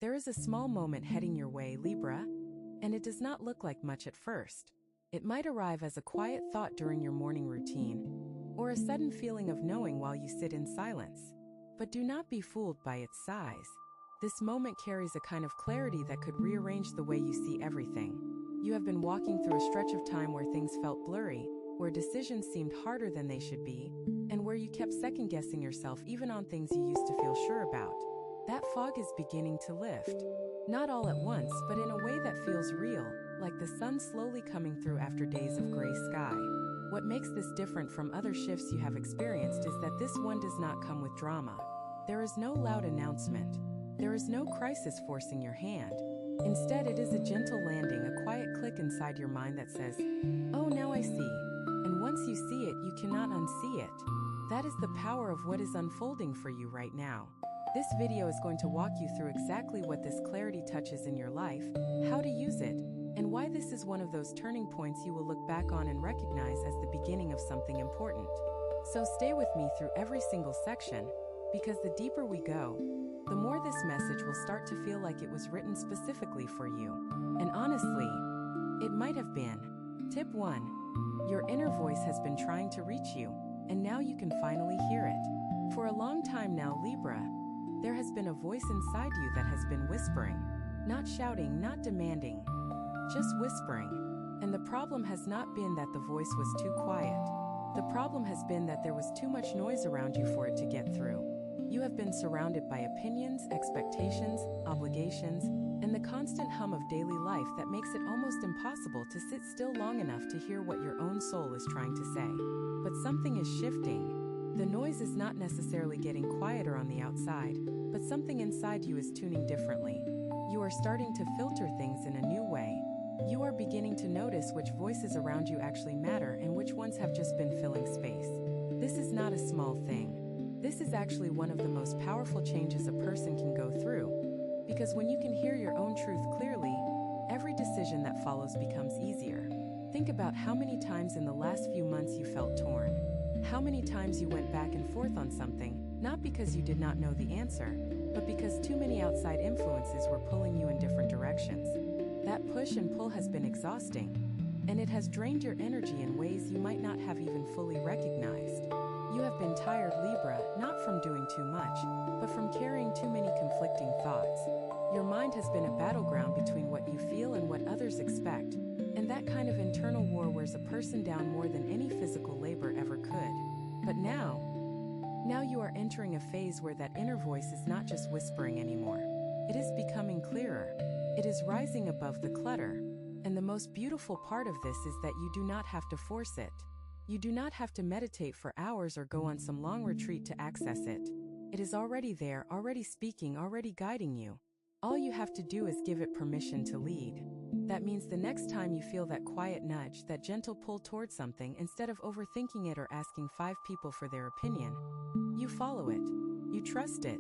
There is a small moment heading your way, Libra, and it does not look like much at first. It might arrive as a quiet thought during your morning routine, or a sudden feeling of knowing while you sit in silence. But do not be fooled by its size. This moment carries a kind of clarity that could rearrange the way you see everything. You have been walking through a stretch of time where things felt blurry, where decisions seemed harder than they should be, and where you kept second-guessing yourself even on things you used to feel sure about. That fog is beginning to lift. Not all at once, but in a way that feels real, like the sun slowly coming through after days of gray sky. What makes this different from other shifts you have experienced is that this one does not come with drama. There is no loud announcement. There is no crisis forcing your hand. Instead, it is a gentle landing, a quiet click inside your mind that says, "Oh, now I see." And once you see it, you cannot unsee it. That is the power of what is unfolding for you right now. This video is going to walk you through exactly what this clarity touches in your life, how to use it, and why this is one of those turning points you will look back on and recognize as the beginning of something important. So stay with me through every single section, because the deeper we go, the more this message will start to feel like it was written specifically for you. And honestly, it might have been. Tip 1. Your inner voice has been trying to reach you, and now you can finally hear it. For a long time now, Libra, there has been a voice inside you that has been whispering. Not shouting, not demanding, just whispering. And the problem has not been that the voice was too quiet. The problem has been that there was too much noise around you for it to get through. You have been surrounded by opinions, expectations, obligations, and the constant hum of daily life that makes it almost impossible to sit still long enough to hear what your own soul is trying to say. But something is shifting. The noise is not necessarily getting quieter on the outside, but something inside you is tuning differently. You are starting to filter things in a new way. You are beginning to notice which voices around you actually matter and which ones have just been filling space. This is not a small thing. This is actually one of the most powerful changes a person can go through, because when you can hear your own truth clearly, every decision that follows becomes easier. Think about how many times in the last few months you felt torn. How many times you went back and forth on something, not because you did not know the answer, but because too many outside influences were pulling you in different directions. That push and pull has been exhausting, and it has drained your energy in ways you might not have even fully recognized. You have been tired, Libra, not from doing too much, but from carrying too many conflicting thoughts. Your mind has been a battleground between what you feel and what others expect, and that kind of internal war wears a person down more than any physical labor ever could. But now you are entering a phase where that inner voice is not just whispering anymore. It is becoming clearer. It is rising above the clutter. And the most beautiful part of this is that you do not have to force it. You do not have to meditate for hours or go on some long retreat to access it. It is already there, already speaking, already guiding you. All you have to do is give it permission to lead. That means the next time you feel that quiet nudge, that gentle pull towards something, instead of overthinking it or asking 5 people for their opinion, you follow it. You trust it.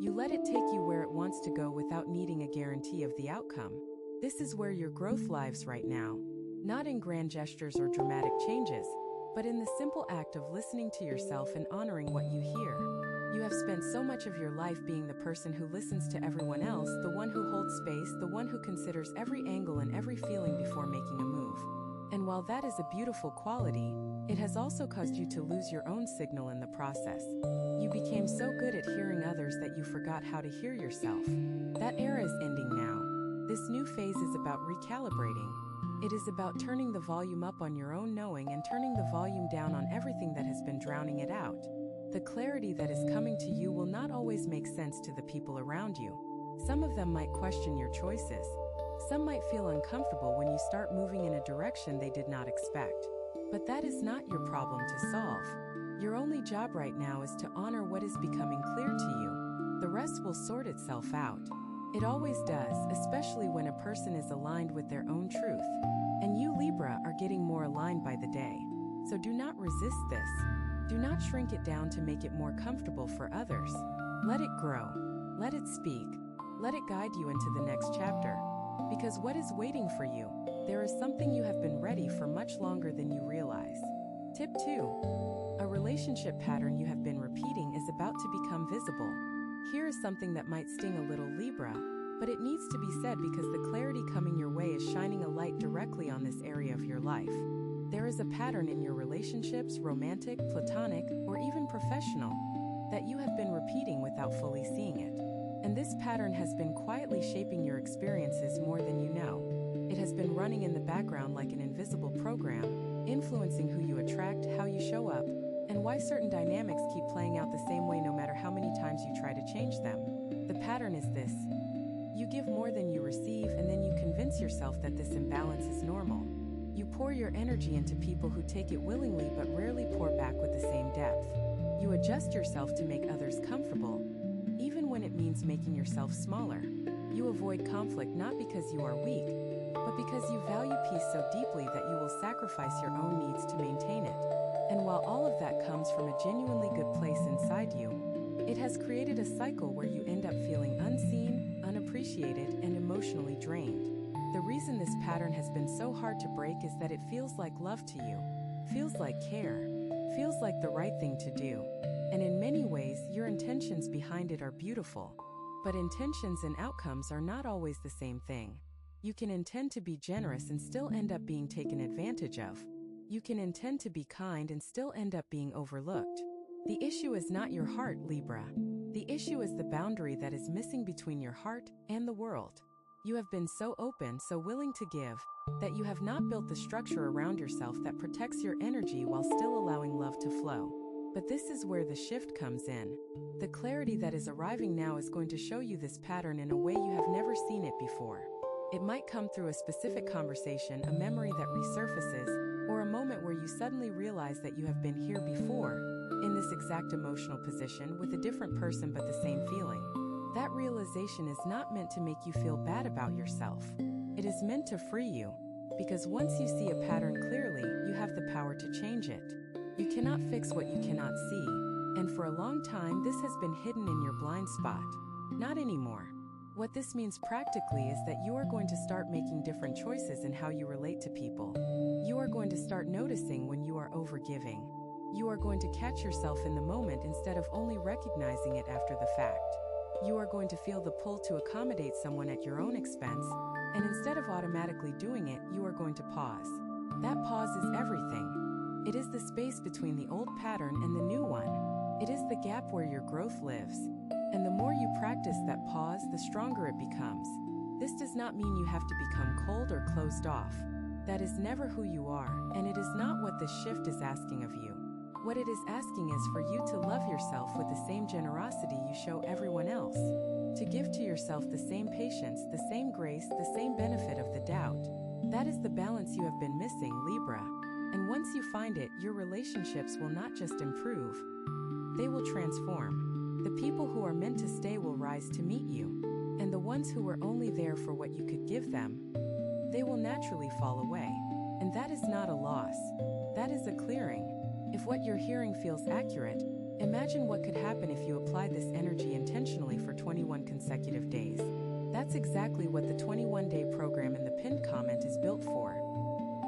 You let it take you where it wants to go without needing a guarantee of the outcome. This is where your growth lives right now. Not in grand gestures or dramatic changes, but in the simple act of listening to yourself and honoring what you hear. You have spent so much of your life being the person who listens to everyone else, the one who holds space, the one who considers every angle and every feeling before making a move. And while that is a beautiful quality, it has also caused you to lose your own signal in the process. You became so good at hearing others that you forgot how to hear yourself. That era is ending now. This new phase is about recalibrating. It is about turning the volume up on your own knowing and turning the volume down on everything that has been drowning it out. The clarity that is coming to you will not always make sense to the people around you. Some of them might question your choices. Some might feel uncomfortable when you start moving in a direction they did not expect. But that is not your problem to solve. Your only job right now is to honor what is becoming clear to you. The rest will sort itself out. It always does, especially when a person is aligned with their own truth. And you, Libra, are getting more aligned by the day. So do not resist this. Do not shrink it down to make it more comfortable for others. Let it grow. Let it speak. Let it guide you into the next chapter. Because what is waiting for you? There is something you have been ready for much longer than you realize. Tip 2. A relationship pattern you have been repeating is about to become visible. Here is something that might sting a little, Libra, But it needs to be said because the clarity coming your way is shining a light directly on this area of your life. There is a pattern in your relationships, romantic, platonic, or even professional, that you have been repeating without fully seeing it. And this pattern has been quietly shaping your experiences more than you know. It has been running in the background like an invisible program, influencing who you attract, how you show up, and why certain dynamics keep playing out the same way no matter how many times you try to change them. The pattern is this. You give more than you receive, and then you convince yourself that this imbalance is normal. You pour your energy into people who take it willingly but rarely pour back with the same depth. You adjust yourself to make others comfortable, even when it means making yourself smaller. You avoid conflict not because you are weak, but because you value peace so deeply that you will sacrifice your own needs to maintain it. And while all of that comes from a genuinely good place inside you, it has created a cycle where you end up feeling unseen, unappreciated, and emotionally drained. The reason this pattern has been so hard to break is that it feels like love to you, feels like care, feels like the right thing to do. And in many ways, your intentions behind it are beautiful. But intentions and outcomes are not always the same thing. You can intend to be generous and still end up being taken advantage of. You can intend to be kind and still end up being overlooked. The issue is not your heart, Libra. The issue is the boundary that is missing between your heart and the world. You have been so open, so willing to give, that you have not built the structure around yourself that protects your energy while still allowing love to flow. But this is where the shift comes in. The clarity that is arriving now is going to show you this pattern in a way you have never seen it before. It might come through a specific conversation, a memory that resurfaces, or a moment where you suddenly realize that you have been here before, in this exact emotional position with a different person but the same feeling. That realization is not meant to make you feel bad about yourself. It is meant to free you, because once you see a pattern clearly, you have the power to change it. You cannot fix what you cannot see, and for a long time this has been hidden in your blind spot. Not anymore. What this means practically is that you are going to start making different choices in how you relate to people. You are going to start noticing when you are overgiving. You are going to catch yourself in the moment instead of only recognizing it after the fact. You are going to feel the pull to accommodate someone at your own expense, and instead of automatically doing it, you are going to pause. That pause is everything. It is the space between the old pattern and the new one. It is the gap where your growth lives. And the more you practice that pause, the stronger it becomes. This does not mean you have to become cold or closed off. That is never who you are, and it is not what this shift is asking of you. What it is asking is for you to love yourself with the same generosity you show everyone else. To give to yourself the same patience, the same grace, the same benefit of the doubt. That is the balance you have been missing, Libra. And once you find it, your relationships will not just improve, they will transform. The people who are meant to stay will rise to meet you, and the ones who were only there for what you could give them, they will naturally fall away. And that is not a loss. That is a clearing. If what you're hearing feels accurate, imagine what could happen if you applied this energy intentionally for 21 consecutive days. That's exactly what the 21-day program in the pinned comment is built for.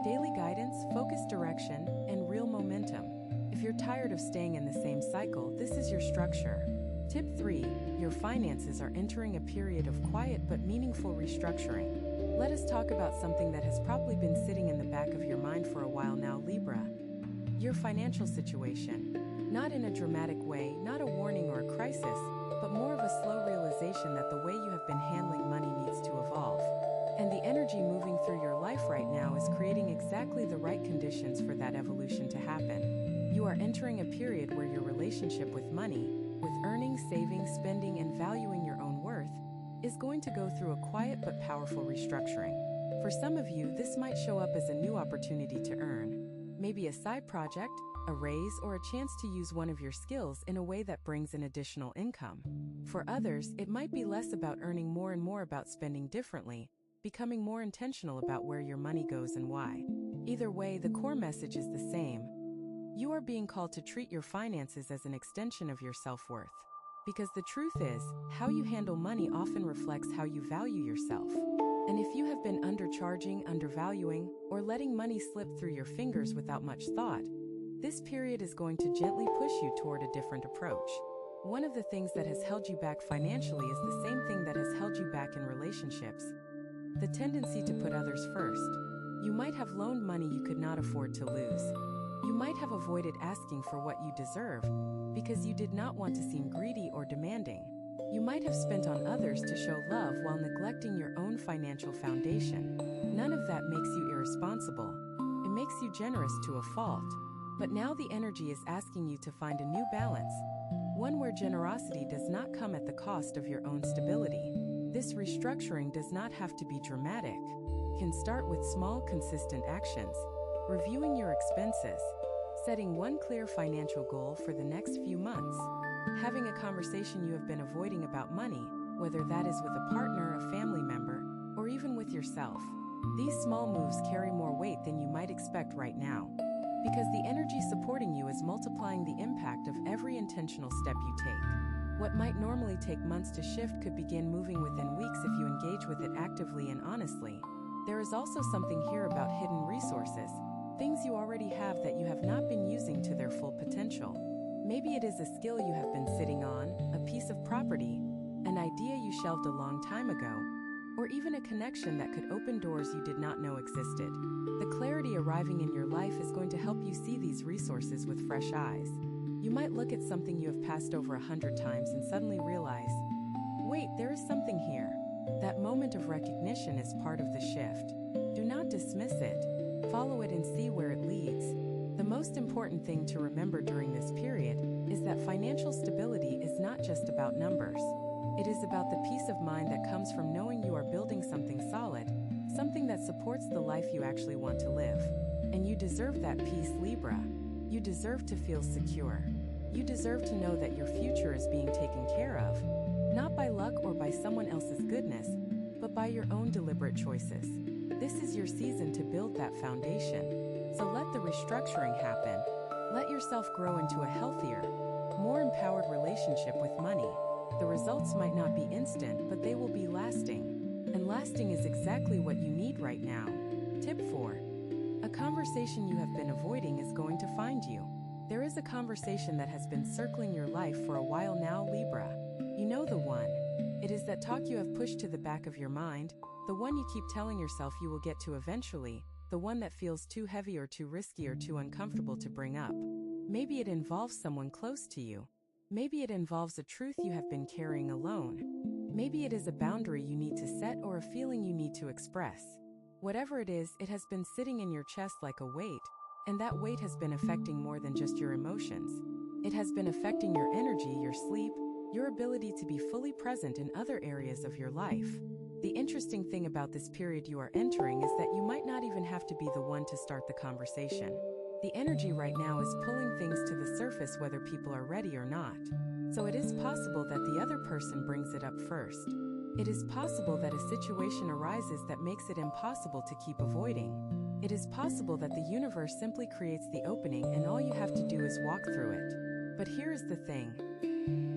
Daily guidance, focused direction, and real momentum. If you're tired of staying in the same cycle, this is your structure. Tip 3. Your finances are entering a period of quiet but meaningful restructuring. Let us talk about something that has probably been sitting in the back of your mind for a while now, Libra. Your financial situation. Not in a dramatic way, not a warning or a crisis, but more of a slow realization that the way you have been handling money needs to evolve. And the energy moving through your life right now is creating exactly the right conditions for that evolution to happen. You are entering a period where your relationship with money, with earning, saving, spending, and valuing your own worth, is going to go through a quiet but powerful restructuring. For some of you, this might show up as a new opportunity to earn. Maybe a side project, a raise, or a chance to use one of your skills in a way that brings in additional income. For others, it might be less about earning more and more about spending differently, becoming more intentional about where your money goes and why. Either way, the core message is the same. You are being called to treat your finances as an extension of your self-worth. Because the truth is, how you handle money often reflects how you value yourself. And if you have been undercharging, undervaluing, or letting money slip through your fingers without much thought, this period is going to gently push you toward a different approach. One of the things that has held you back financially is the same thing that has held you back in relationships: the tendency to put others first. You might have loaned money you could not afford to lose. You might have avoided asking for what you deserve because you did not want to seem greedy or demanding. You might have spent on others to show love while neglecting your own financial foundation. None of that makes you irresponsible. It makes you generous to a fault. But now the energy is asking you to find a new balance, one where generosity does not come at the cost of your own stability. This restructuring does not have to be dramatic. It can start with small, consistent actions: reviewing your expenses, setting one clear financial goal for the next few months, having a conversation you have been avoiding about money, whether that is with a partner, a family member, or even with yourself. These small moves carry more weight than you might expect right now, because the energy supporting you is multiplying the impact of every intentional step you take. What might normally take months to shift could begin moving within weeks if you engage with it actively and honestly. There is also something here about hidden resources, things you already have that you have not been using to their full potential. Maybe it is a skill you have been sitting on, a piece of property, an idea you shelved a long time ago, or even a connection that could open doors you did not know existed. The clarity arriving in your life is going to help you see these resources with fresh eyes. You might look at something you have passed over 100 times and suddenly realize, wait, there is something here. That moment of recognition is part of the shift. Do not dismiss it. Follow it and see where it leads. The most important thing to remember during this period is that financial stability is not just about numbers. It is about the peace of mind that comes from knowing you are building something solid, something that supports the life you actually want to live. And you deserve that peace, Libra. You deserve to feel secure. You deserve to know that your future is being taken care of, not by luck or by someone else's goodness, but by your own deliberate choices. This is your season to build that foundation. So let the restructuring happen. Let yourself grow into a healthier, more empowered relationship with money. The results might not be instant, but they will be lasting. And lasting is exactly what you need right now. Tip 4. A conversation you have been avoiding is going to find you. There is a conversation that has been circling your life for a while now, Libra. You know the one. It is that talk you have pushed to the back of your mind, the one you keep telling yourself you will get to eventually, the one that feels too heavy or too risky or too uncomfortable to bring up. Maybe it involves someone close to you. Maybe it involves a truth you have been carrying alone. Maybe it is a boundary you need to set or a feeling you need to express. Whatever it is, it has been sitting in your chest like a weight, and that weight has been affecting more than just your emotions. It has been affecting your energy, your sleep, your ability to be fully present in other areas of your life. The interesting thing about this period you are entering is that you might not even have to be the one to start the conversation. The energy right now is pulling things to the surface whether people are ready or not. So it is possible that the other person brings it up first. It is possible that a situation arises that makes it impossible to keep avoiding. It is possible that the universe simply creates the opening and all you have to do is walk through it. But here is the thing.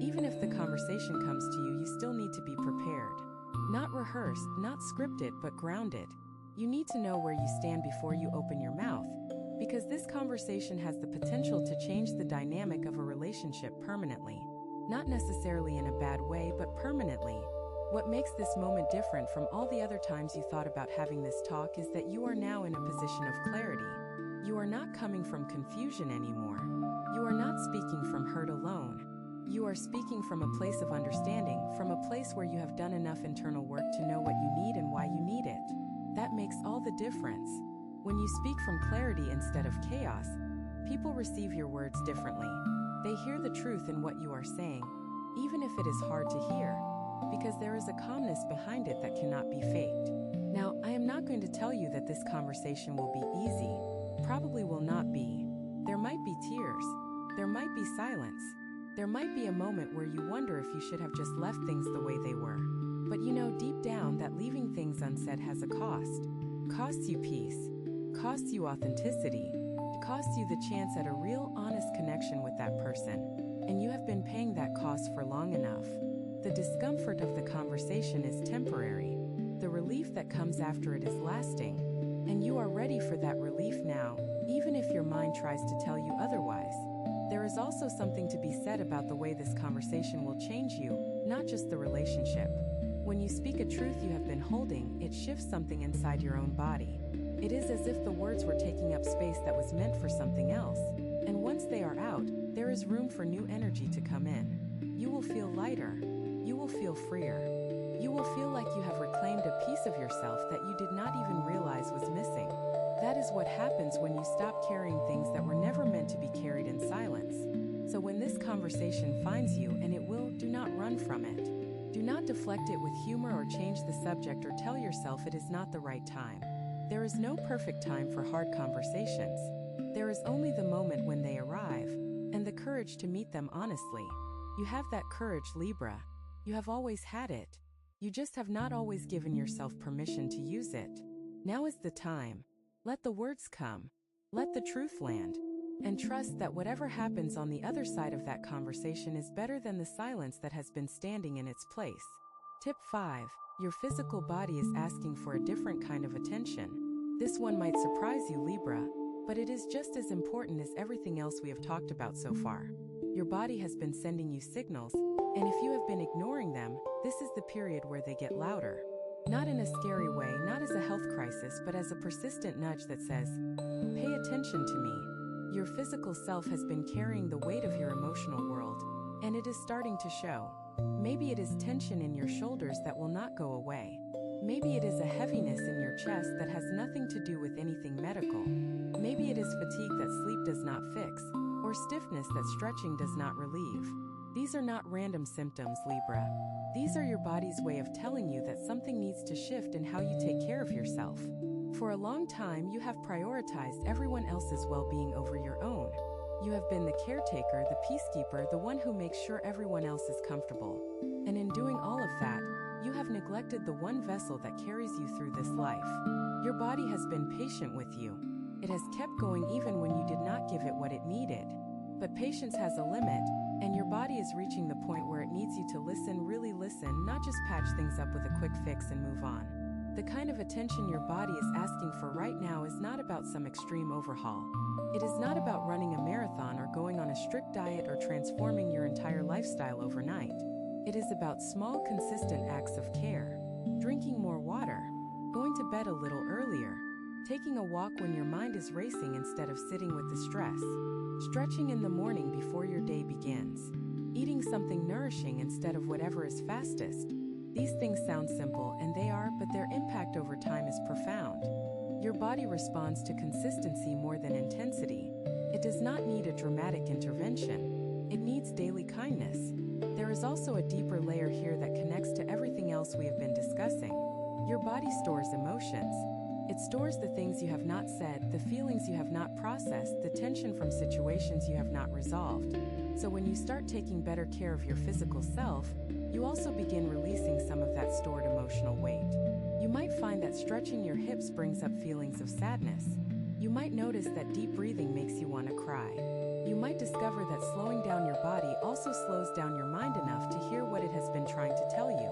Even if the conversation comes to you, you still need to be prepared. Not rehearsed, not scripted, but grounded. You need to know where you stand before you open your mouth, because this conversation has the potential to change the dynamic of a relationship permanently. Not necessarily in a bad way, but permanently. What makes this moment different from all the other times you thought about having this talk is that you are now in a position of clarity. You are not coming from confusion anymore. You are not speaking from hurt alone. You are speaking from a place of understanding, from a place where you have done enough internal work to know what you need and why you need it. That makes all the difference. When you speak from clarity instead of chaos, people receive your words differently. They hear the truth in what you are saying, even if it is hard to hear, because there is a calmness behind it that cannot be faked. Now, I am not going to tell you that this conversation will be easy. Probably will not be. There might be tears. There might be silence. There might be a moment where you wonder if you should have just left things the way they were. But you know deep down that leaving things unsaid has a cost. Costs you peace. Costs you authenticity. Costs you the chance at a real, honest connection with that person. And you have been paying that cost for long enough. The discomfort of the conversation is temporary. The relief that comes after it is lasting. And you are ready for that relief now, even if your mind tries to tell you otherwise. There is also something to be said about the way this conversation will change you, not just the relationship. When you speak a truth you have been holding, it shifts something inside your own body. It is as if the words were taking up space that was meant for something else. And once they are out, there is room for new energy to come in. You will feel lighter. You will feel freer. You will feel like you have reclaimed a piece of yourself that you did not even realize was missing. That is what happens when you stop carrying things that were never meant to be carried in silence. So when this conversation finds you, and it will, do not run from it. Do not deflect it with humor or change the subject or tell yourself it is not the right time. There is no perfect time for hard conversations. There is only the moment when they arrive, and the courage to meet them honestly. You have that courage, Libra. You have always had it. You just have not always given yourself permission to use it. Now is the time. Let the words come. Let the truth land. And trust that whatever happens on the other side of that conversation is better than the silence that has been standing in its place. Tip 5. Your physical body is asking for a different kind of attention. This one might surprise you, Libra, but it is just as important as everything else we have talked about so far. Your body has been sending you signals, and if you have been ignoring them, this is the period where they get louder. Not in a scary way, not as a health crisis, but as a persistent nudge that says, "Pay attention to me." Your physical self has been carrying the weight of your emotional world, and it is starting to show. Maybe it is tension in your shoulders that will not go away. Maybe it is a heaviness in your chest that has nothing to do with anything medical. Maybe it is fatigue that sleep does not fix, or stiffness that stretching does not relieve. These are not random symptoms, Libra. These are your body's way of telling you that something needs to shift in how you take care of yourself. For a long time, you have prioritized everyone else's well-being over your own. You have been the caretaker, the peacekeeper, the one who makes sure everyone else is comfortable. And in doing all of that, you have neglected the one vessel that carries you through this life. Your body has been patient with you. It has kept going even when you did not give it what it needed. But patience has a limit, and your body is reaching the point where it needs you to listen, really listen, not just patch things up with a quick fix and move on. The kind of attention your body is asking for right now is not about some extreme overhaul. It is not about running a marathon or going on a strict diet or transforming your entire lifestyle overnight. It is about small, consistent acts of care. Drinking more water, going to bed a little earlier, taking a walk when your mind is racing instead of sitting with the stress, stretching in the morning before your day begins, eating something nourishing instead of whatever is fastest. These things sound simple, and they are, but their impact over time is profound. Your body responds to consistency more than intensity. It does not need a dramatic intervention. It needs daily kindness. There is also a deeper layer here that connects to everything else we have been discussing. Your body stores emotions. It stores the things you have not said, the feelings you have not processed, the tension from situations you have not resolved. So when you start taking better care of your physical self, you also begin releasing some of that stored emotional weight. You might find that stretching your hips brings up feelings of sadness. You might notice that deep breathing makes you want to cry. You might discover that slowing down your body also slows down your mind enough to hear what it has been trying to tell you.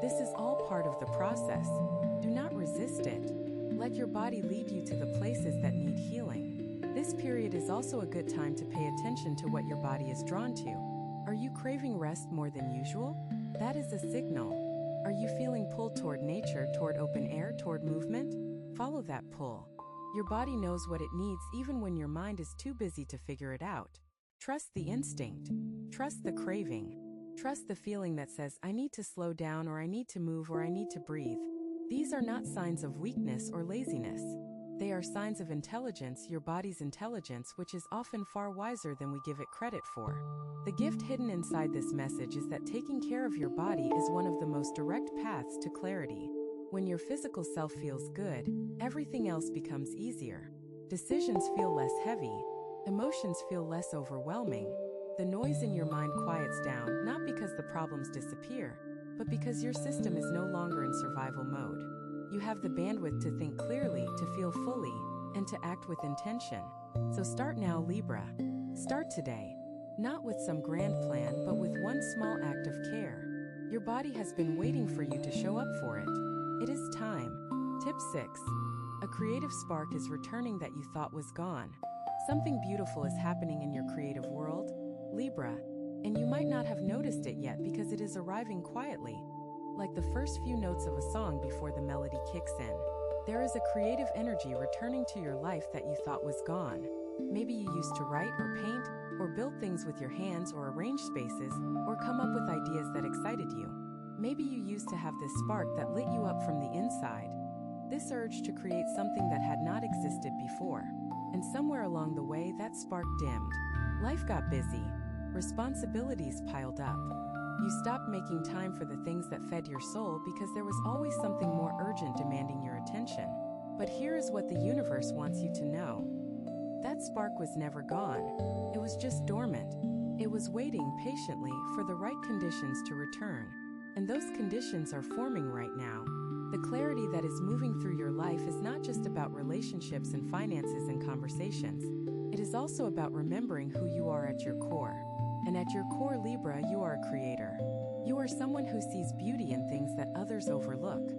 This is all part of the process. Do not resist it. Let your body lead you to the places that need healing. This period is also a good time to pay attention to what your body is drawn to. Are you craving rest more than usual? That is a signal. Are you feeling pulled toward nature, toward open air, toward movement? Follow that pull. Your body knows what it needs even when your mind is too busy to figure it out. Trust the instinct. Trust the craving. Trust the feeling that says, I need to slow down, or I need to move, or I need to breathe. These are not signs of weakness or laziness. They are signs of intelligence, your body's intelligence, which is often far wiser than we give it credit for. The gift hidden inside this message is that taking care of your body is one of the most direct paths to clarity. When your physical self feels good, everything else becomes easier. Decisions feel less heavy. Emotions feel less overwhelming. The noise in your mind quiets down, not because the problems disappear, but because your system is no longer in survival mode. You have the bandwidth to think clearly, to feel fully, and to act with intention. So start now, Libra. Start today. Not with some grand plan, but with one small act of care. Your body has been waiting for you to show up for it. It is time. Tip 6. A creative spark is returning that you thought was gone. Something beautiful is happening in your creative world, Libra, and you might not have noticed it yet because it is arriving quietly, like the first few notes of a song before the melody kicks in. There is a creative energy returning to your life that you thought was gone. Maybe you used to write or paint, or build things with your hands or arrange spaces, or come up with ideas that excited you. Maybe you used to have this spark that lit you up from the inside. This urge to create something that had not existed before. And somewhere along the way, that spark dimmed. Life got busy. Responsibilities piled up. You stopped making time for the things that fed your soul because there was always something more urgent demanding your attention. But here is what the universe wants you to know. That spark was never gone. It was just dormant. It was waiting patiently for the right conditions to return. And those conditions are forming right now. The clarity that is moving through your life is not just about relationships and finances and conversations. It is also about remembering who you are at your core. And at your core, Libra, you are a creator. You are someone who sees beauty in things that others overlook.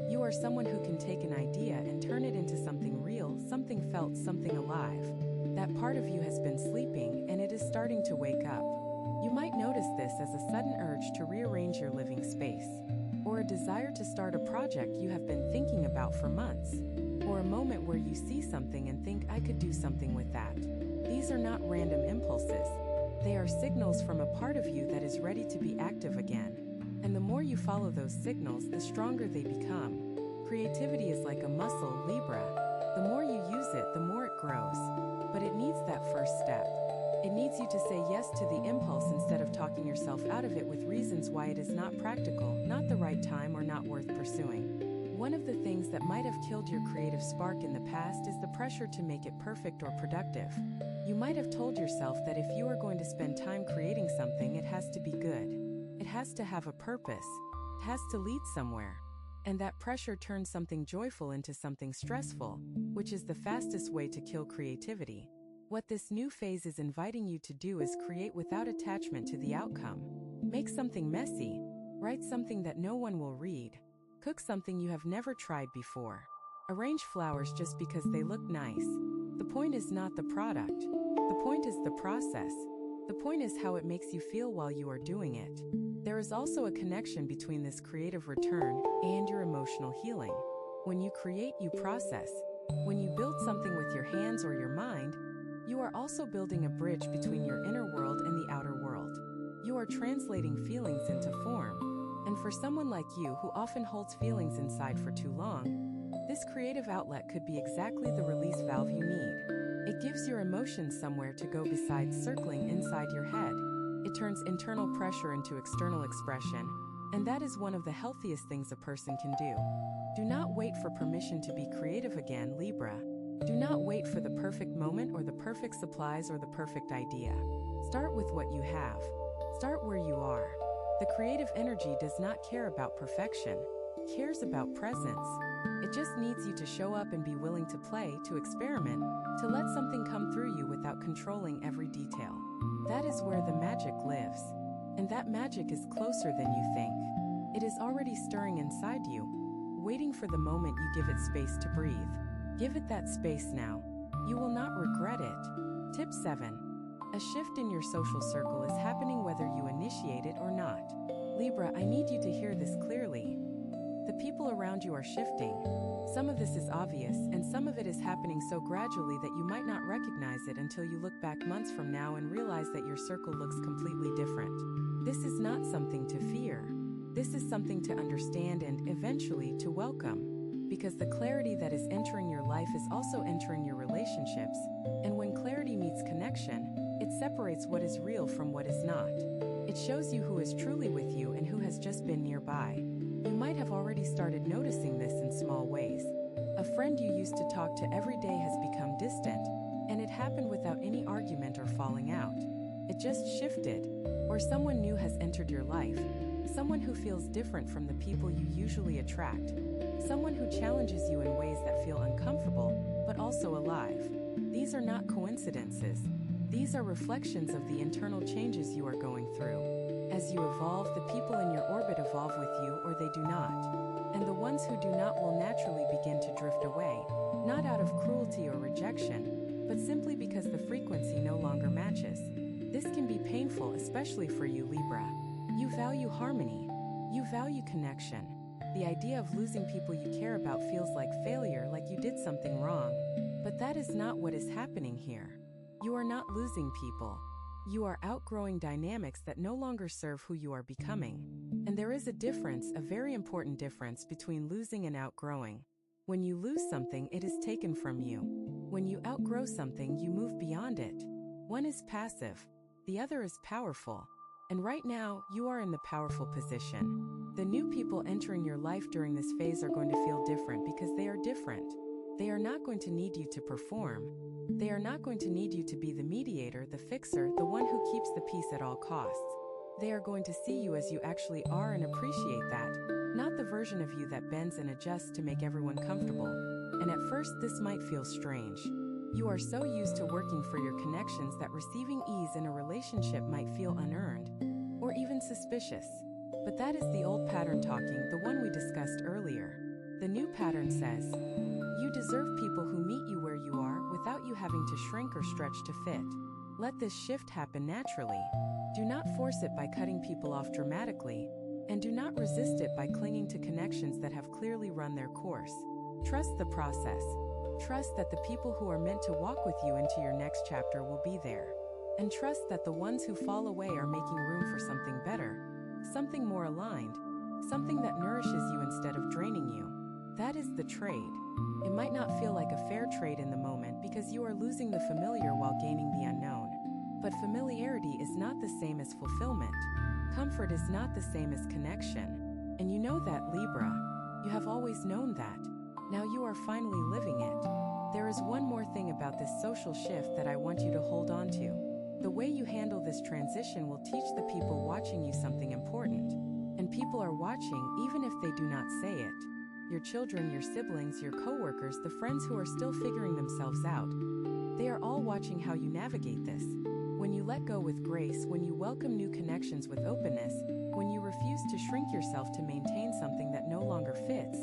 You are someone who can take an idea and turn it into something real, something felt, something alive. That part of you has been sleeping and it is starting to wake up. You might notice this as a sudden urge to rearrange your living space, or a desire to start a project you have been thinking about for months, or a moment where you see something and think, I could do something with that. These are not random impulses. They are signals from a part of you that is ready to be active again. And the more you follow those signals, the stronger they become. Creativity is like a muscle, Libra. The more you use it, the more it grows. But it needs that first step. It needs you to say yes to the impulse instead of talking yourself out of it with reasons why it is not practical, not the right time, or not worth pursuing. One of the things that might have killed your creative spark in the past is the pressure to make it perfect or productive. You might have told yourself that if you are going to spend time creating something, it has to be good. It has to have a purpose. It has to lead somewhere. And that pressure turns something joyful into something stressful, which is the fastest way to kill creativity. What this new phase is inviting you to do is create without attachment to the outcome. Make something messy. Write something that no one will read. Cook something you have never tried before. Arrange flowers just because they look nice. The point is not the product. The point is the process. The point is how it makes you feel while you are doing it. There is also a connection between this creative return and your emotional healing. When you create, you process. When you build something with your hands or your mind, you are also building a bridge between your inner world and the outer world. You are translating feelings into form. And for someone like you who often holds feelings inside for too long, this creative outlet could be exactly the release valve you need. It gives your emotions somewhere to go besides circling inside your head. It turns internal pressure into external expression, and that is one of the healthiest things a person can do. Do not wait for permission to be creative again, Libra. Do not wait for the perfect moment or the perfect supplies or the perfect idea. Start with what you have. Start where you are. The creative energy does not care about perfection. It cares about presence. It just needs you to show up and be willing to play, to experiment, to let something come through you without controlling every detail. That is where the magic lives. And that magic is closer than you think. It is already stirring inside you, waiting for the moment you give it space to breathe. Give it that space now. You will not regret it. Tip 7. A shift in your social circle is happening whether you initiate it or not. Libra, I need you to hear this clearly. The people around you are shifting. Some of this is obvious, and some of it is happening so gradually that you might not recognize it until you look back months from now and realize that your circle looks completely different. This is not something to fear. This is something to understand and, eventually, to welcome. Because the clarity that is entering your life is also entering your relationships, and when clarity meets connection, it separates what is real from what is not. It shows you who is truly with you and who has just been nearby. You might have already started noticing this in small ways. A friend you used to talk to every day has become distant, and it happened without any argument or falling out. It just shifted. Or someone new has entered your life, someone who feels different from the people you usually attract, someone who challenges you in ways that feel uncomfortable, but also alive. These are not coincidences. These are reflections of the internal changes you are going through. As you evolve, the people in your orbit evolve with you, or they do not. And the ones who do not will naturally begin to drift away, not out of cruelty or rejection, but simply because the frequency no longer matches. This can be painful, especially for you, Libra. You value harmony. You value connection. The idea of losing people you care about feels like failure, like you did something wrong. But that is not what is happening here. You are not losing people. You are outgrowing dynamics that no longer serve who you are becoming. And there is a difference, a very important difference between losing and outgrowing. When you lose something, it is taken from you. When you outgrow something, you move beyond it. One is passive, the other is powerful. And right now, you are in the powerful position. The new people entering your life during this phase are going to feel different because they are different. They are not going to need you to perform. They are not going to need you to be the mediator, the fixer, the one who keeps the peace at all costs. They are going to see you as you actually are and appreciate that, not the version of you that bends and adjusts to make everyone comfortable. And at first, this might feel strange. You are so used to working for your connections that receiving ease in a relationship might feel unearned, or even suspicious. But that is the old pattern talking, the one we discussed earlier. The new pattern says, you deserve people who meet you where you are without you having to shrink or stretch to fit. Let this shift happen naturally. Do not force it by cutting people off dramatically, and do not resist it by clinging to connections that have clearly run their course. Trust the process. Trust that the people who are meant to walk with you into your next chapter will be there. And trust that the ones who fall away are making room for something better, something more aligned, something that nourishes you instead of draining you. That is the trade. It might not feel like a fair trade in the moment because you are losing the familiar while gaining the unknown. But familiarity is not the same as fulfillment. Comfort is not the same as connection. And you know that, Libra. You have always known that. Now you are finally living it. There is one more thing about this social shift that I want you to hold on to. The way you handle this transition will teach the people watching you something important. And people are watching even if they do not say it. Your children, your siblings, your coworkers, the friends who are still figuring themselves out. They are all watching how you navigate this. When you let go with grace, when you welcome new connections with openness, when you refuse to shrink yourself to maintain something that no longer fits,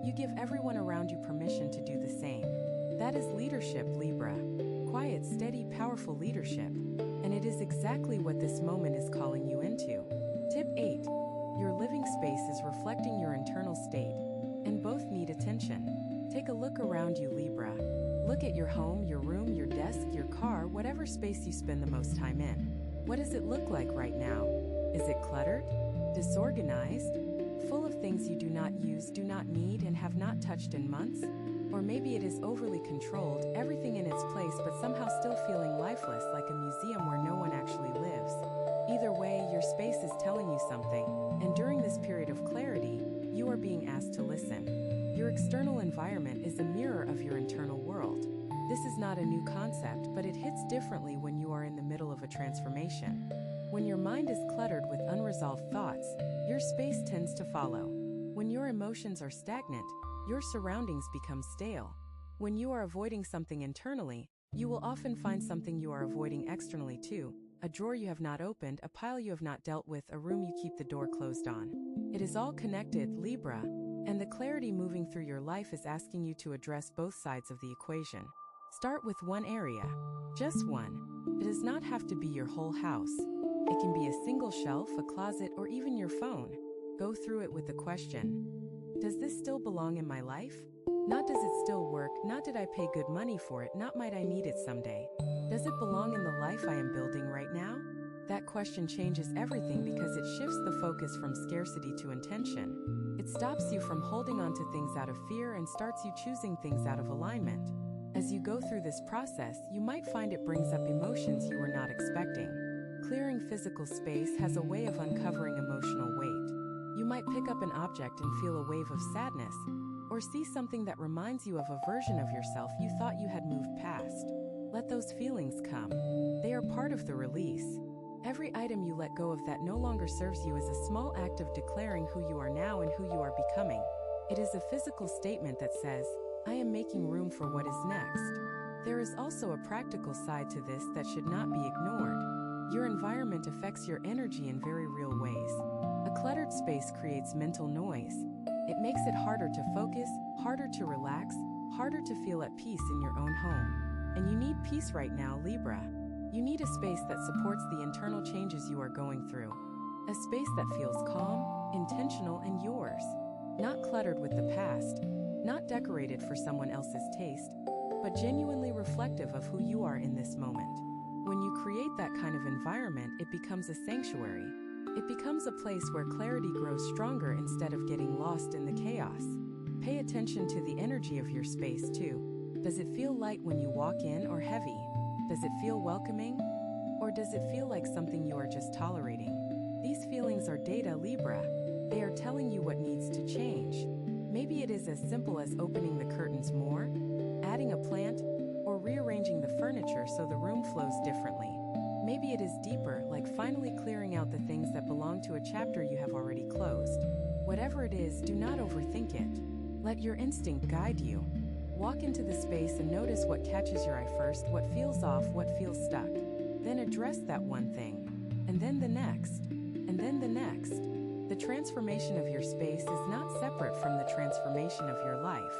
you give everyone around you permission to do the same. That is leadership, Libra. Quiet, steady, powerful leadership. And it is exactly what this moment is calling you into. Tip 8. Your living space is reflecting your internal state, and both need attention. Take a look around you, Libra. Look at your home, your room, your desk, your car, whatever space you spend the most time in. What does it look like right now? Is it cluttered? Disorganized? Full of things you do not use, do not need, and have not touched in months? Or maybe it is overly controlled, everything in its place but somehow still feeling lifeless, like a museum where no one actually lives. Either way, your space is telling you something, and during this period of clarity, you are being asked to listen. Your external environment is a mirror of your internal world. This is not a new concept, but it hits differently when you are in the middle of a transformation. When your mind is cluttered with unresolved thoughts, your space tends to follow. When your emotions are stagnant, your surroundings become stale. When you are avoiding something internally, you will often find something you are avoiding externally too. A drawer you have not opened, a pile you have not dealt with, a room you keep the door closed on. It is all connected, Libra, and the clarity moving through your life is asking you to address both sides of the equation. Start with one area, just one. It does not have to be your whole house. It can be a single shelf, a closet, or even your phone. Go through it with the question, does this still belong in my life? Not does it still work, not did I pay good money for it, not might I need it someday. Does it belong in the life I am building right now? That question changes everything because it shifts the focus from scarcity to intention. It stops you from holding on to things out of fear and starts you choosing things out of alignment. As you go through this process, you might find it brings up emotions you were not expecting. Clearing physical space has a way of uncovering emotional weight. You might pick up an object and feel a wave of sadness, or see something that reminds you of a version of yourself you thought you had moved past. Let those feelings come. They are part of the release. Every item you let go of that no longer serves you is a small act of declaring who you are now and who you are becoming. It is a physical statement that says, I am making room for what is next. There is also a practical side to this that should not be ignored. Your environment affects your energy in very real ways. A cluttered space creates mental noise. It makes it harder to focus, harder to relax, harder to feel at peace in your own home. And you need peace right now, Libra. You need a space that supports the internal changes you are going through. A space that feels calm, intentional, and yours. Not cluttered with the past, not decorated for someone else's taste, but genuinely reflective of who you are in this moment. When you create that kind of environment, it becomes a sanctuary. It becomes a place where clarity grows stronger instead of getting lost in the chaos. Pay attention to the energy of your space too. Does it feel light when you walk in or heavy? Does it feel welcoming? Or does it feel like something you are just tolerating? These feelings are data, Libra. They are telling you what needs to change. Maybe it is as simple as opening the curtains more, adding a plant, or rearranging the furniture so the room flows differently. Maybe it is deeper, like finally clearing out the things that belong to a chapter you have already closed. Whatever it is, do not overthink it. Let your instinct guide you. Walk into the space and notice what catches your eye first, what feels off, what feels stuck. Then address that one thing. And then the next. And then the next. The transformation of your space is not separate from the transformation of your life.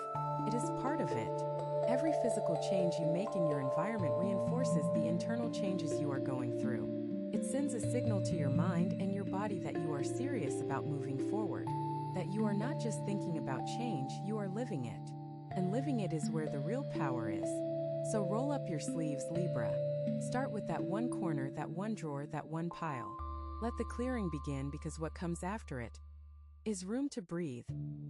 It is part of it. Every physical change you make in your environment reinforces the internal changes you are going through. It sends a signal to your mind and your body that you are serious about moving forward. That you are not just thinking about change, you are living it. And living it is where the real power is. So roll up your sleeves, Libra. Start with that one corner, that one drawer, that one pile. Let the clearing begin, because what comes after it is room to breathe.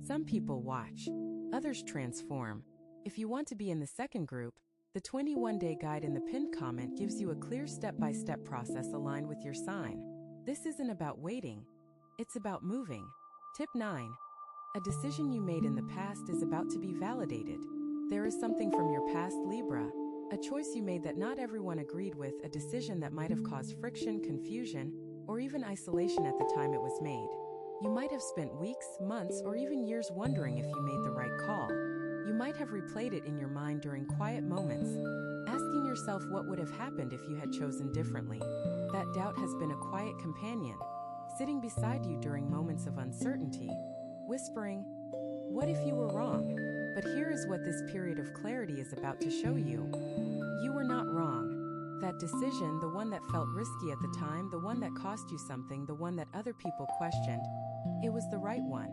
Some people watch, others transform. If you want to be in the second group, the 21-day guide in the pinned comment gives you a clear step-by-step process aligned with your sign. This isn't about waiting, it's about moving. Tip 9. A decision you made in the past is about to be validated. There is something from your past, Libra. A choice you made that not everyone agreed with, a decision that might have caused friction, confusion, or even isolation at the time it was made. You might have spent weeks, months, or even years wondering if you made the right call. You might have replayed it in your mind during quiet moments, asking yourself what would have happened if you had chosen differently. That doubt has been a quiet companion, sitting beside you during moments of uncertainty, whispering, "What if you were wrong?" But here is what this period of clarity is about to show you. You were not wrong. That decision, the one that felt risky at the time, the one that cost you something, the one that other people questioned, it was the right one.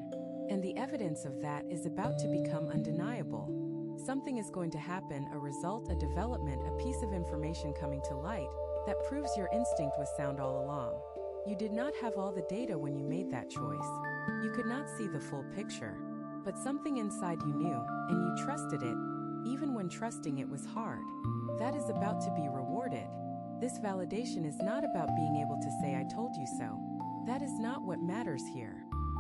And the evidence of that is about to become undeniable. Something is going to happen, a result, a development, a piece of information coming to light that proves your instinct was sound all along. You did not have all the data when you made that choice. You could not see the full picture. But something inside you knew, and you trusted it, even when trusting it was hard. That is about to be rewarded. This validation is not about being able to say, "I told you so." That is not what matters here.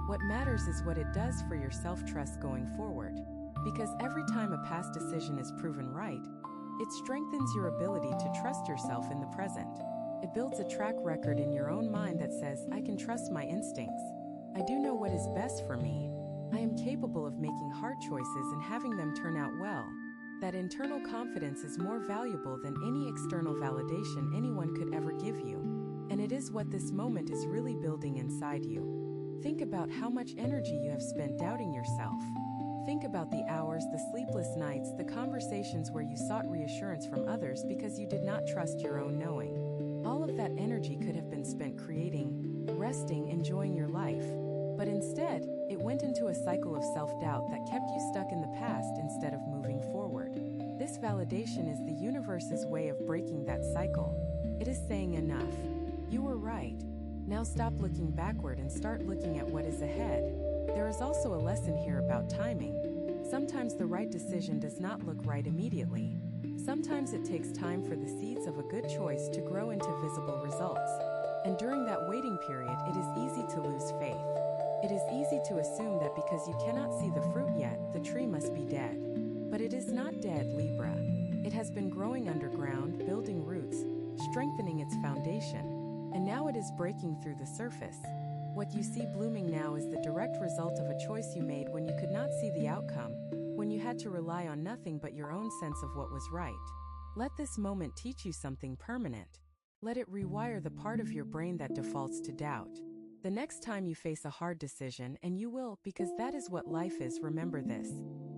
What matters is what it does for your self-trust going forward. Because every time a past decision is proven right, it strengthens your ability to trust yourself in the present. It builds a track record in your own mind that says, "I can trust my instincts. I do know what is best for me. I am capable of making hard choices and having them turn out well." That internal confidence is more valuable than any external validation anyone could ever give you. And it is what this moment is really building inside you. Think about how much energy you have spent doubting yourself. Think about the hours, the sleepless nights, the conversations where you sought reassurance from others because you did not trust your own knowing. All of that energy could have been spent creating, resting, enjoying your life. But instead, it went into a cycle of self-doubt that kept you stuck in the past instead of moving forward. This validation is the universe's way of breaking that cycle. It is saying, "Enough. You were right. Now stop looking backward and start looking at what is ahead." There is also a lesson here about timing. Sometimes the right decision does not look right immediately. Sometimes it takes time for the seeds of a good choice to grow into visible results. And during that waiting period, it is easy to lose faith. It is easy to assume that because you cannot see the fruit yet, the tree must be dead. But it is not dead, Libra. It has been growing underground, building roots, strengthening its foundation, and now it is breaking through the surface. What you see blooming now is the direct result of a choice you made when you could not see the outcome, when you had to rely on nothing but your own sense of what was right. Let this moment teach you something permanent. Let it rewire the part of your brain that defaults to doubt. The next time you face a hard decision, and you will, because that is what life is, remember this.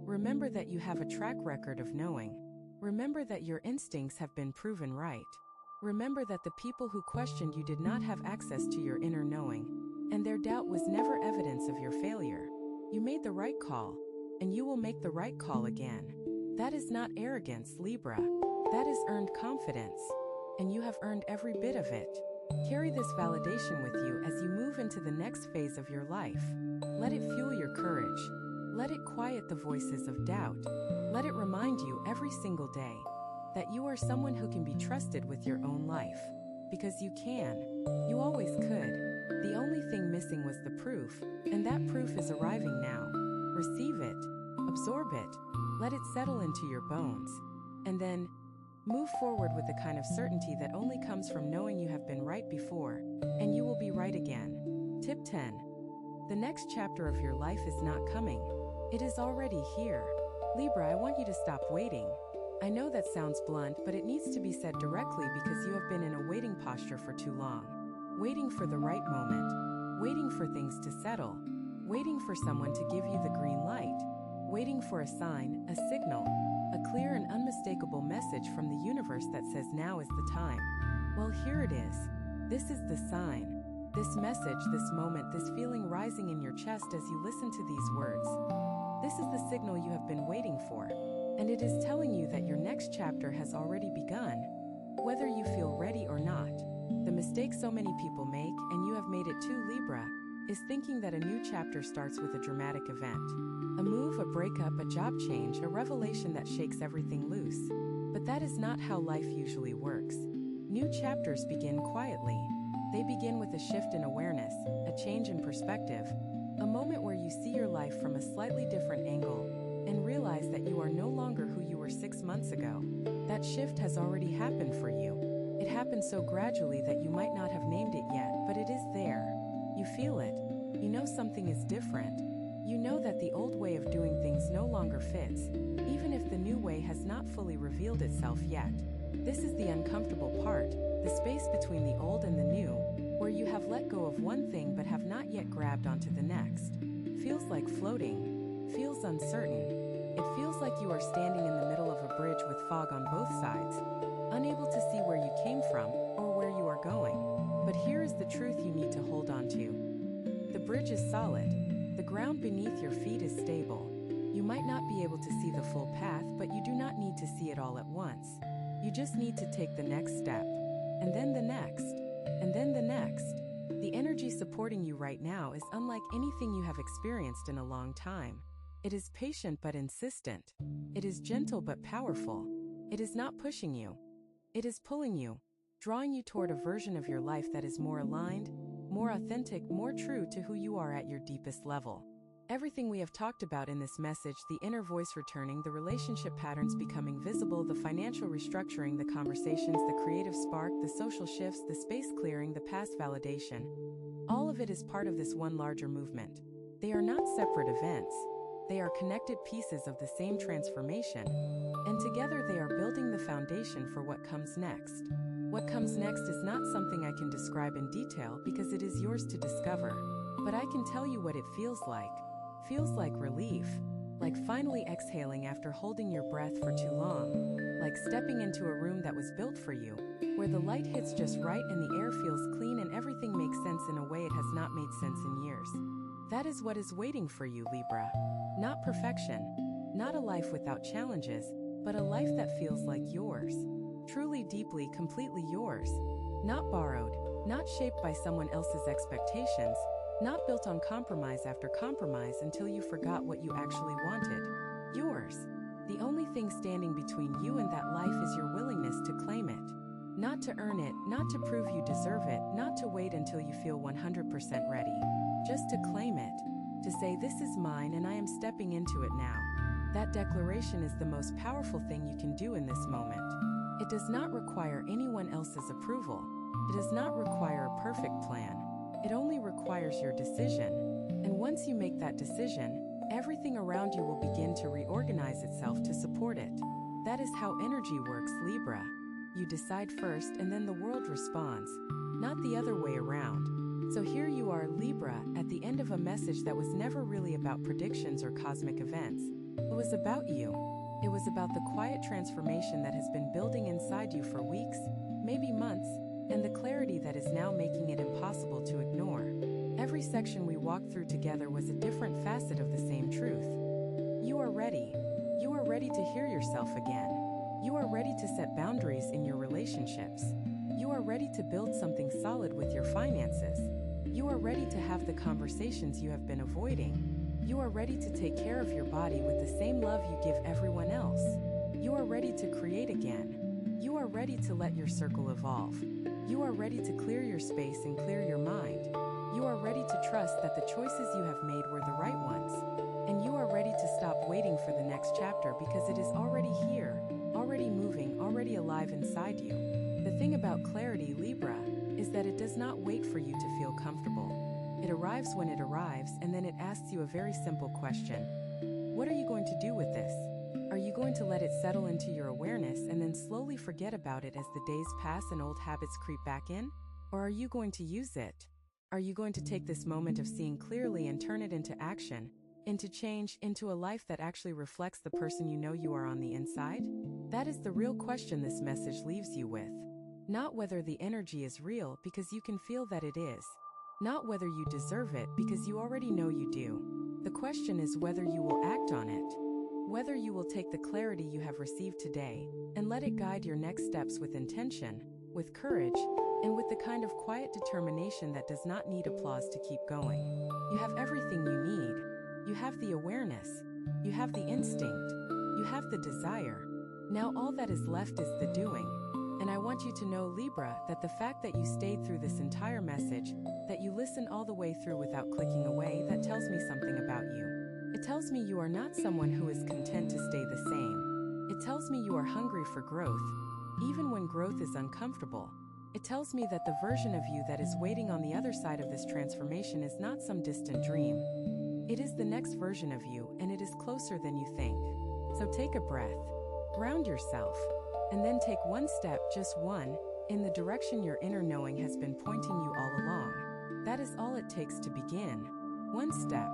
Remember that you have a track record of knowing. Remember that your instincts have been proven right. Remember that the people who questioned you did not have access to your inner knowing, and their doubt was never evidence of your failure. You made the right call, and you will make the right call again. That is not arrogance, Libra. That is earned confidence, and you have earned every bit of it. Carry this validation with you as you move into the next phase of your life. Let it fuel your courage. Let it quiet the voices of doubt. Let it remind you every single day that you are someone who can be trusted with your own life. Because you can. You always could. The only thing missing was the proof, and that proof is arriving now. Receive it. Absorb it. Let it settle into your bones. And then, move forward with the kind of certainty that only comes from knowing you have been right before, and you will be right again. Tip 10. The next chapter of your life is not coming. It is already here. Libra, I want you to stop waiting. I know that sounds blunt, but it needs to be said directly because you have been in a waiting posture for too long. Waiting for the right moment. Waiting for things to settle. Waiting for someone to give you the green light. Waiting for a sign, a signal, a clear and unmistakable message from the universe that says now is the time. Well, here it is. This is the sign. This message, this moment, this feeling rising in your chest as you listen to these words. This is the signal you have been waiting for, and it is telling you that your next chapter has already begun, whether you feel ready or not. The mistake so many people make, and you have made it too, Libra, is thinking that a new chapter starts with a dramatic event. A move, a breakup, a job change, a revelation that shakes everything loose. But that is not how life usually works. New chapters begin quietly. They begin with a shift in awareness, a change in perspective, a moment where you see your life from a slightly different angle and realize that you are no longer who you were 6 months ago. That shift has already happened for you. It happened so gradually that you might not have named it yet, but it is there. You feel it. You know something is different. You know that the old way of doing things no longer fits, even if the new way has not fully revealed itself yet. This is the uncomfortable part, the space between the old and the new, where you have let go of one thing but have not yet grabbed onto the next. Feels like floating. Feels uncertain. It feels like you are standing in the middle of a bridge with fog on both sides, unable to see where you came from or where you are going. But here is the truth you need to hold on to. The bridge is solid. The ground beneath your feet is stable. You might not be able to see the full path, but you do not need to see it all at once. You just need to take the next step, and then the next, and then the next. The energy supporting you right now is unlike anything you have experienced in a long time. It is patient but insistent. It is gentle but powerful. It is not pushing you. It is pulling you, drawing you toward a version of your life that is more aligned, more authentic, more true to who you are at your deepest level. Everything we have talked about in this message, the inner voice returning, the relationship patterns becoming visible, the financial restructuring, the conversations, the creative spark, the social shifts, the space clearing, the past validation, all of it is part of this one larger movement. They are not separate events. They are connected pieces of the same transformation, and together they are building the foundation for what comes next. What comes next is not something I can describe in detail because it is yours to discover, but I can tell you what it feels like. Feels like relief, like finally exhaling after holding your breath for too long, like stepping into a room that was built for you, where the light hits just right and the air feels clean and everything makes sense in a way it has not made sense in years. That is what is waiting for you, Libra. Not perfection, not a life without challenges, but a life that feels like yours. Truly, deeply, completely yours. Not borrowed, not shaped by someone else's expectations, not built on compromise after compromise until you forgot what you actually wanted. Yours. The only thing standing between you and that life is your willingness to claim it. Not to earn it, not to prove you deserve it, not to wait until you feel 100% ready. Just to claim it. To say, this is mine and I am stepping into it now. That declaration is the most powerful thing you can do in this moment. It does not require anyone else's approval. It does not require a perfect plan. It only requires your decision. And once you make that decision, everything around you will begin to reorganize itself to support it. That is how energy works, Libra. You decide first and then the world responds, not the other way around. So here you are, Libra, at the end of a message that was never really about predictions or cosmic events. It was about you. It was about the quiet transformation that has been building inside you for weeks, maybe months, and the clarity that is now making it impossible to ignore. Every section we walked through together was a different facet of the same truth. You are ready. You are ready to hear yourself again. You are ready to set boundaries in your relationships. You are ready to build something solid with your finances. You are ready to have the conversations you have been avoiding. You are ready to take care of your body with the same love you give everyone else. You are ready to create again. You are ready to let your circle evolve. You are ready to clear your space and clear your mind. You are ready to trust that the choices you have made were the right ones. And you are ready to stop waiting for the next chapter because it is already here, already moving, already alive inside you. The thing about clarity, Libra, is that it does not wait for you to feel comfortable. It arrives when it arrives, and then it asks you a very simple question. What are you going to do with this? Are you going to let it settle into your awareness and then slowly forget about it as the days pass and old habits creep back in? Or are you going to use it? Are you going to take this moment of seeing clearly and turn it into action, into change, into a life that actually reflects the person you know you are on the inside? That is the real question this message leaves you with. Not whether the energy is real, because you can feel that it is. Not whether you deserve it, because you already know you do. The question is whether you will act on it. Whether you will take the clarity you have received today and let it guide your next steps with intention, with courage, and with the kind of quiet determination that does not need applause to keep going. You have everything you need. You have the awareness. You have the instinct. You have the desire. Now all that is left is the doing. And I want you to know, Libra, that the fact that you stayed through this entire message, that you listened all the way through without clicking away, that tells me something about you. It tells me you are not someone who is content to stay the same. It tells me you are hungry for growth, even when growth is uncomfortable. It tells me that the version of you that is waiting on the other side of this transformation is not some distant dream. It is the next version of you, and it is closer than you think. So take a breath, ground yourself, and then take one step, just one, in the direction your inner knowing has been pointing you all along. That is all it takes to begin. One step,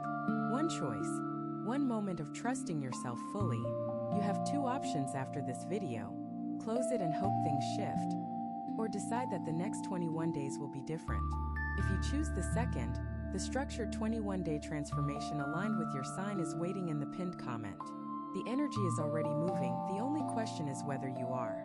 one choice, one moment of trusting yourself fully. You have two options after this video. Close it and hope things shift, or decide that the next 21 days will be different. If you choose the second, the structured 21-day transformation aligned with your sign is waiting in the pinned comment. The energy is already moving, the only question is whether you are.